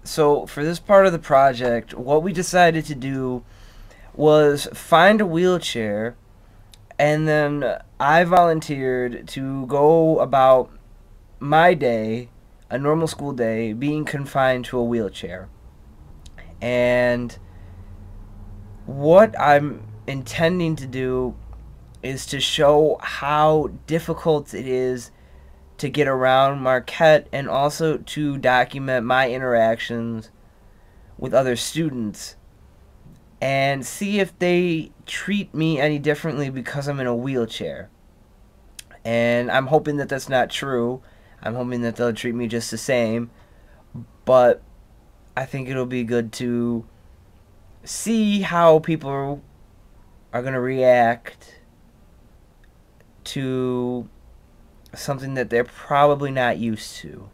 So for this part of the project, what we decided to do was find a wheelchair, and then I volunteered to go about my day, a normal school day, being confined to a wheelchair. And what I'm intending to do is to show how difficult it is to get around Marquette, and also to document my interactions with other students and see if they treat me any differently because I'm in a wheelchair. And I'm hoping that that's not true. I'm hoping that they'll treat me just the same, but I think it'll be good to see how people are going to react to something that they're probably not used to.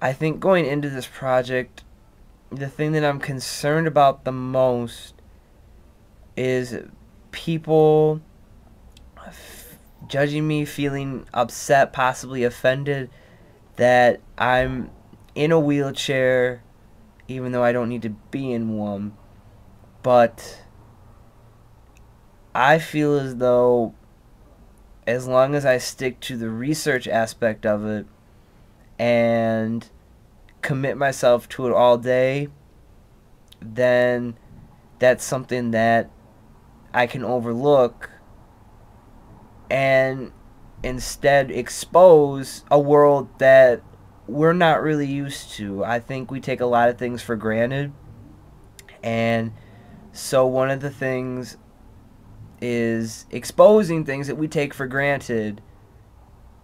I think going into this project, the thing that I'm concerned about the most is people judging me, feeling upset, possibly offended that I'm in a wheelchair even though I don't need to be in one. But I feel as though as long as I stick to the research aspect of it and commit myself to it all day, then that's something that I can overlook and instead expose a world that we're not really used to. I think we take a lot of things for granted, and so one of the things is exposing things that we take for granted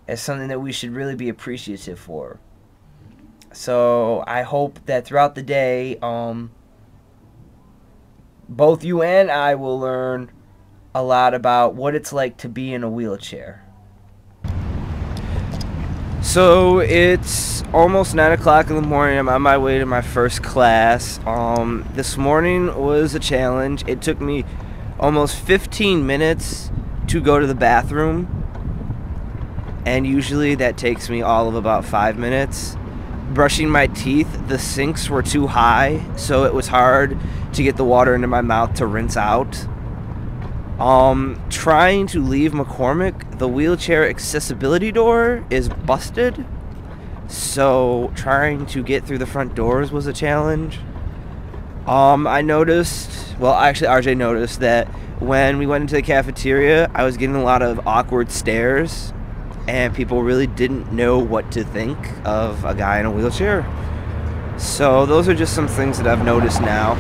as something that we should really be appreciative for. So I hope that throughout the day, both you and I will learn a lot about what it's like to be in a wheelchair. So it's almost 9 o'clock in the morning. I'm on my way to my first class. This morning was a challenge. It took me almost 15 minutes to go to the bathroom, and usually that takes me all of about 5 minutes. Brushing my teeth, the sinks were too high, so it was hard to get the water into my mouth to rinse out. Trying to leave McCormick, the wheelchair accessibility door is busted, so trying to get through the front doors was a challenge. I noticed, well, actually RJ noticed that when we went into the cafeteria, I was getting a lot of awkward stares, and people really didn't know what to think of a guy in a wheelchair. So those are just some things that I've noticed now.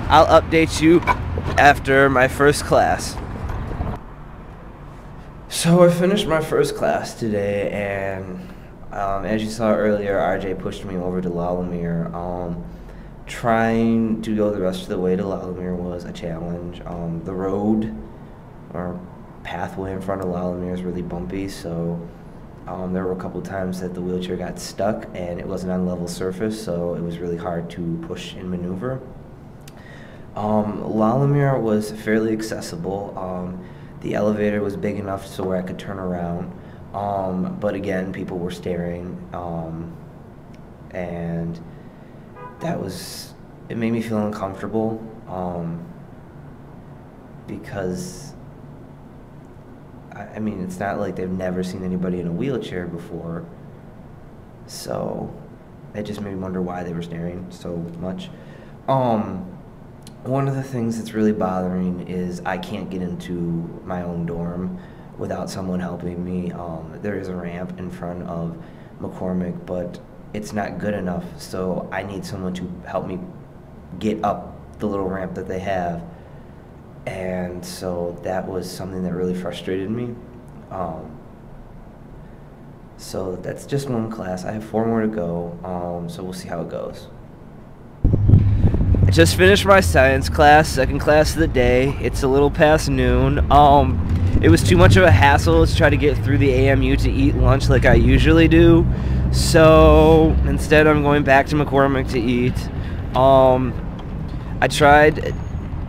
I'll update you after my first class. So I finished my first class today, and as you saw earlier, RJ pushed me over to Lalamere. Trying to go the rest of the way to Lalamere was a challenge. The road or pathway in front of Lalamere is really bumpy, so there were a couple times that the wheelchair got stuck and it wasn't on level surface, so it was really hard to push and maneuver. Lalamere was fairly accessible. The elevator was big enough so where I could turn around, but again, people were staring, and it made me feel uncomfortable, because I mean, it's not like they've never seen anybody in a wheelchair before, so it just made me wonder why they were staring so much. One of the things that's really bothering is I can't get into my own dorm without someone helping me. There is a ramp in front of McCormick, but it's not good enough, so I need someone to help me get up the little ramp that they have. And so that was something that really frustrated me. So that's just one class. I have 4 more to go, so we'll see how it goes. I just finished my science class, second class of the day. It's a little past noon. It was too much of a hassle to try to get through the AMU to eat lunch like I usually do. So instead I'm going back to McCormick to eat. I tried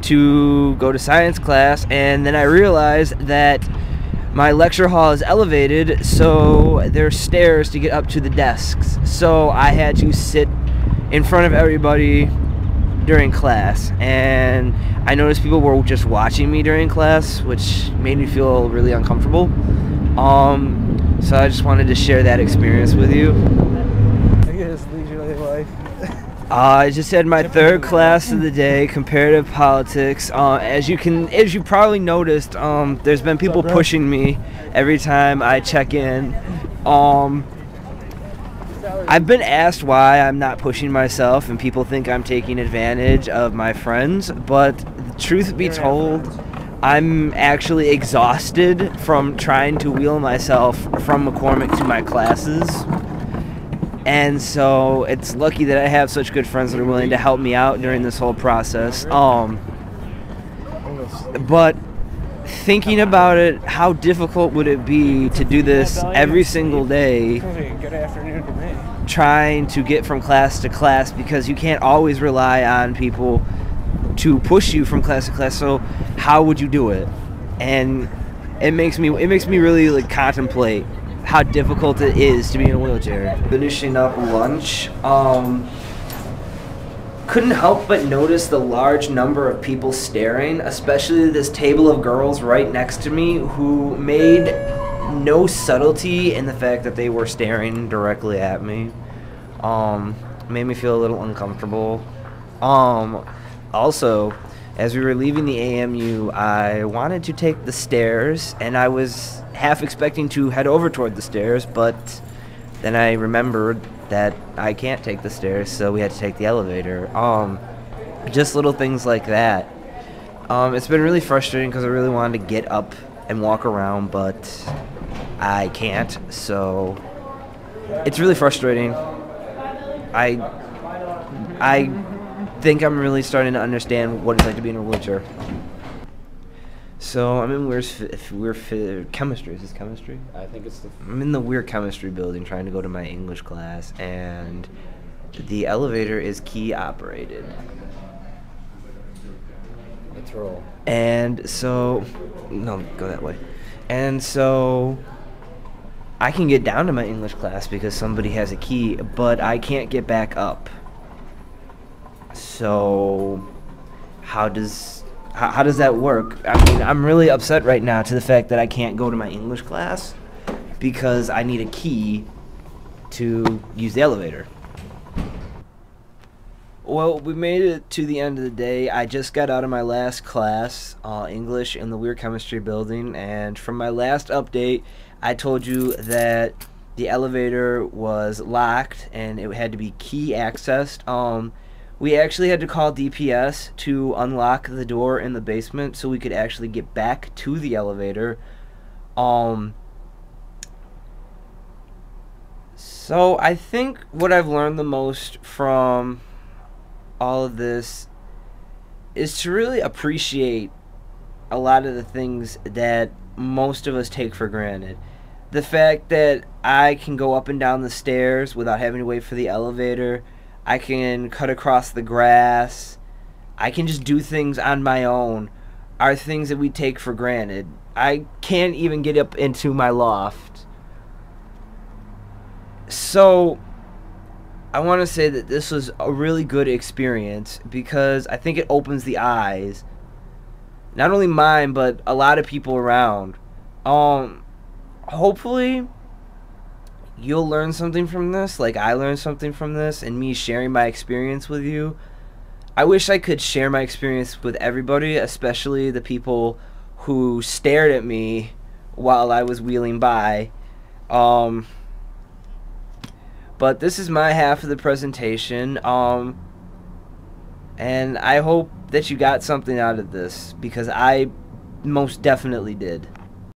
to go to science class, and then I realized that my lecture hall is elevated, so there's stairs to get up to the desks. So I had to sit in front of everybody during class, and I noticed people were just watching me during class, which made me feel really uncomfortable. So I just wanted to share that experience with you. I guess leisurely life. I just had my third class of the day, comparative politics. As you probably noticed, there's been people pushing me every time I check in. I've been asked why I'm not pushing myself, and people think I'm taking advantage of my friends, but truth be told, I'm actually exhausted from trying to wheel myself from McCormick to my classes. And so it's lucky that I have such good friends that are willing to help me out during this whole process. But thinking about it, how difficult would it be to do this every single day, Good afternoon to me. trying to get from class to class, because you can't always rely on people to push you from class to class. So how would you do it? And it makes me really like contemplate how difficult it is to be in a wheelchair. Finishing up lunch, couldn't help but notice the large number of people staring, especially this table of girls right next to me who made no subtlety in the fact that they were staring directly at me. Made me feel a little uncomfortable. Also, as we were leaving the AMU, I wanted to take the stairs, and I was half expecting to head over toward the stairs, but then I remembered that I can't take the stairs, so we had to take the elevator. Just little things like that. It's been really frustrating because I really wanted to get up and walk around, but I can't, so it's really frustrating. I think I'm really starting to understand what it's like to be in a wheelchair. So I'm in weird chemistry. Is this chemistry? I think it's the. I'm in the weird chemistry building trying to go to my English class, and the elevator is key operated. Let's roll. And so, no, go that way. And so I can get down to my English class because somebody has a key, but I can't get back up. So how does that work? I mean, I'm really upset right now to the fact that I can't go to my English class because I need a key to use the elevator. Well, we made it to the end of the day. I just got out of my last class, English, in the Weird Chemistry building, and from my last update, I told you that the elevator was locked and it had to be key accessed. We actually had to call DPS to unlock the door in the basement so we could actually get back to the elevator. So I think what I've learned the most from all of this is to really appreciate a lot of the things that most of us take for granted. The fact that I can go up and down the stairs without having to wait for the elevator. I can cut across the grass. I can just do things on my own are things that we take for granted. I can't even get up into my loft. So I want to say that this was a really good experience because I think it opens the eyes, not only mine, but a lot of people around. Hopefully you'll learn something from this, like I learned something from this, and me sharing my experience with you. I wish I could share my experience with everybody, especially the people who stared at me while I was wheeling by. But this is my half of the presentation, and I hope that you got something out of this, because I most definitely did.